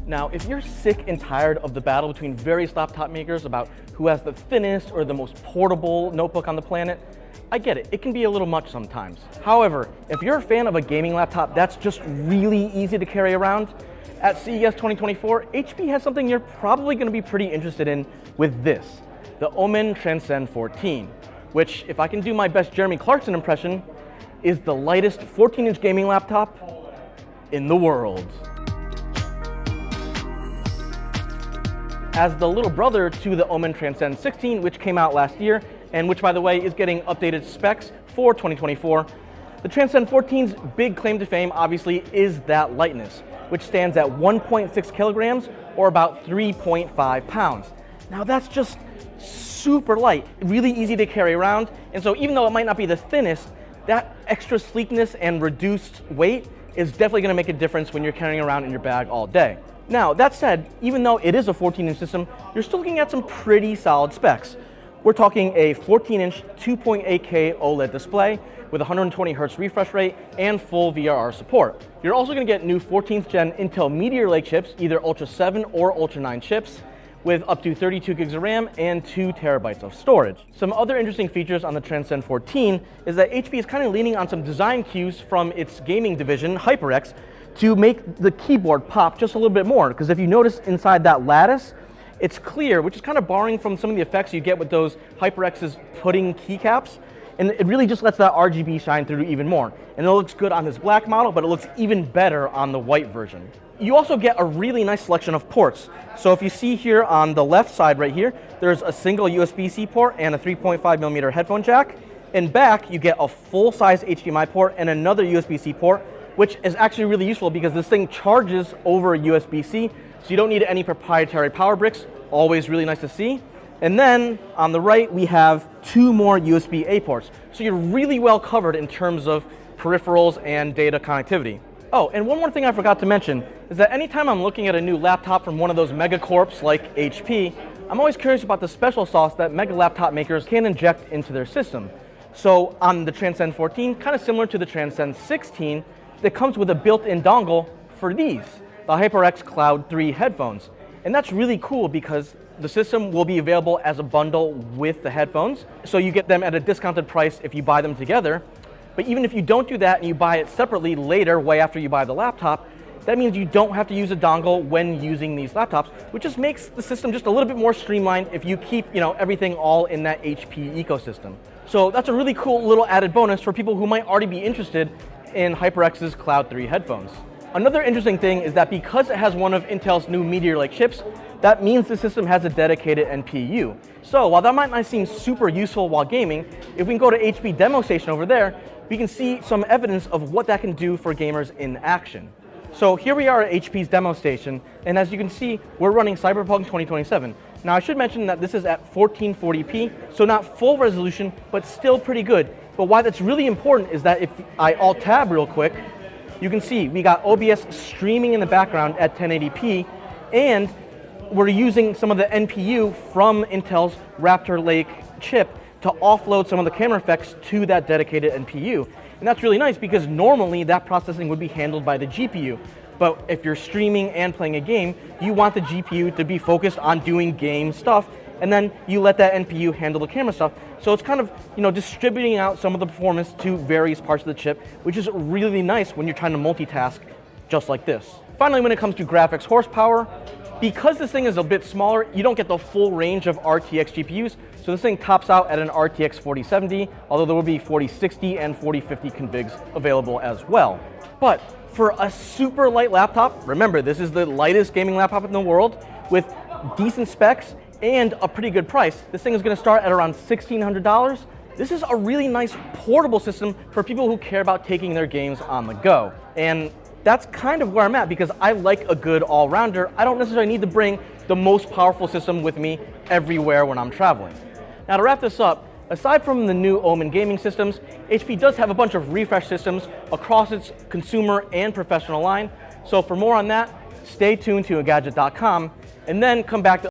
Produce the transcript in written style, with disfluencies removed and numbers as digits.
Now, if you're sick and tired of the battle between various laptop makers about who has the thinnest or the most portable notebook on the planet, I get it, it can be a little much sometimes. However, if you're a fan of a gaming laptop that's just really easy to carry around, at CES 2024, HP has something you're probably going to be pretty interested in with this, the Omen Transcend 14, which, if I can do my best Jeremy Clarkson impression, is the lightest 14-inch gaming laptop in the world. As the little brother to the Omen Transcend 16, which came out last year, and which, by the way, is getting updated specs for 2024, the Transcend 14's big claim to fame, obviously, is that lightness, which stands at 1.6 kilograms, or about 3.5 pounds. Now, that's just super light, really easy to carry around, and so even though it might not be the thinnest, that extra sleekness and reduced weight is definitely going to make a difference when you're carrying around in your bag all day. Now, that said, even though it is a 14-inch system, you're still looking at some pretty solid specs. We're talking a 14-inch 2.8K OLED display with 120 Hz refresh rate and full VRR support. You're also going to get new 14th gen Intel Meteor Lake chips, either Ultra 7 or Ultra 9 chips, with up to 32 gigs of RAM and 2 terabytes of storage. Some other interesting features on the Transcend 14 is that HP is kind of leaning on some design cues from its gaming division, HyperX, to make the keyboard pop just a little bit more. Because if you notice inside that lattice, it's clear, which is kind of borrowing from some of the effects you get with those HyperX's pudding keycaps. And it really just lets that RGB shine through even more. And it looks good on this black model, but it looks even better on the white version. You also get a really nice selection of ports. So if you see here on the left side right here, there's a single USB-C port and a 3.5mm headphone jack. In back, you get a full-size HDMI port and another USB-C port, which is actually really useful because this thing charges over USB-C, so you don't need any proprietary power bricks. Always really nice to see. And then on the right, we have 2 more USB-A ports. So you're really well covered in terms of peripherals and data connectivity. Oh, and one more thing I forgot to mention is that anytime I'm looking at a new laptop from one of those megacorps like HP, I'm always curious about the special sauce that mega laptop makers can inject into their system. So on the Transcend 14, kind of similar to the Transcend 16, that comes with a built-in dongle for these, the HyperX Cloud 3 headphones. And that's really cool because the system will be available as a bundle with the headphones, so you get them at a discounted price if you buy them together. But even if you don't do that and you buy it separately later, way after you buy the laptop, that means you don't have to use a dongle when using these laptops, which just makes the system just a little bit more streamlined if you keep, everything all in that HP ecosystem. So that's a really cool little added bonus for people who might already be interested in HyperX's Cloud 3 headphones. Another interesting thing is that because it has one of Intel's new Meteor Lake chips, that means the system has a dedicated NPU. So while that might not seem super useful while gaming, if we can go to HP Demo Station over there, we can see some evidence of what that can do for gamers in action. So here we are at HP's Demo Station, and as you can see, we're running Cyberpunk 2027. Now I should mention that this is at 1440p, so not full resolution, but still pretty good. But why that's really important is that if I Alt-Tab real quick, you can see we got OBS streaming in the background at 1080p, and we're using some of the NPU from Intel's Raptor Lake chip to offload some of the camera effects to that dedicated NPU. And that's really nice because normally that processing would be handled by the GPU. But if you're streaming and playing a game, you want the GPU to be focused on doing game stuff, and then you let that NPU handle the camera stuff. So it's kind of, distributing out some of the performance to various parts of the chip, which is really nice when you're trying to multitask just like this. Finally, when it comes to graphics horsepower, because this thing is a bit smaller, you don't get the full range of RTX GPUs. So this thing tops out at an RTX 4070, although there will be 4060 and 4050 configs available as well. But for a super light laptop, remember this is the lightest gaming laptop in the world with decent specs and a pretty good price. This thing is going to start at around $1,600. This is a really nice portable system for people who care about taking their games on the go. And that's kind of where I'm at because I like a good all-rounder. I don't necessarily need to bring the most powerful system with me everywhere when I'm traveling. Now to wrap this up, aside from the new Omen gaming systems, HP does have a bunch of refresh systems across its consumer and professional line. So for more on that, stay tuned to Engadget.com and then come back to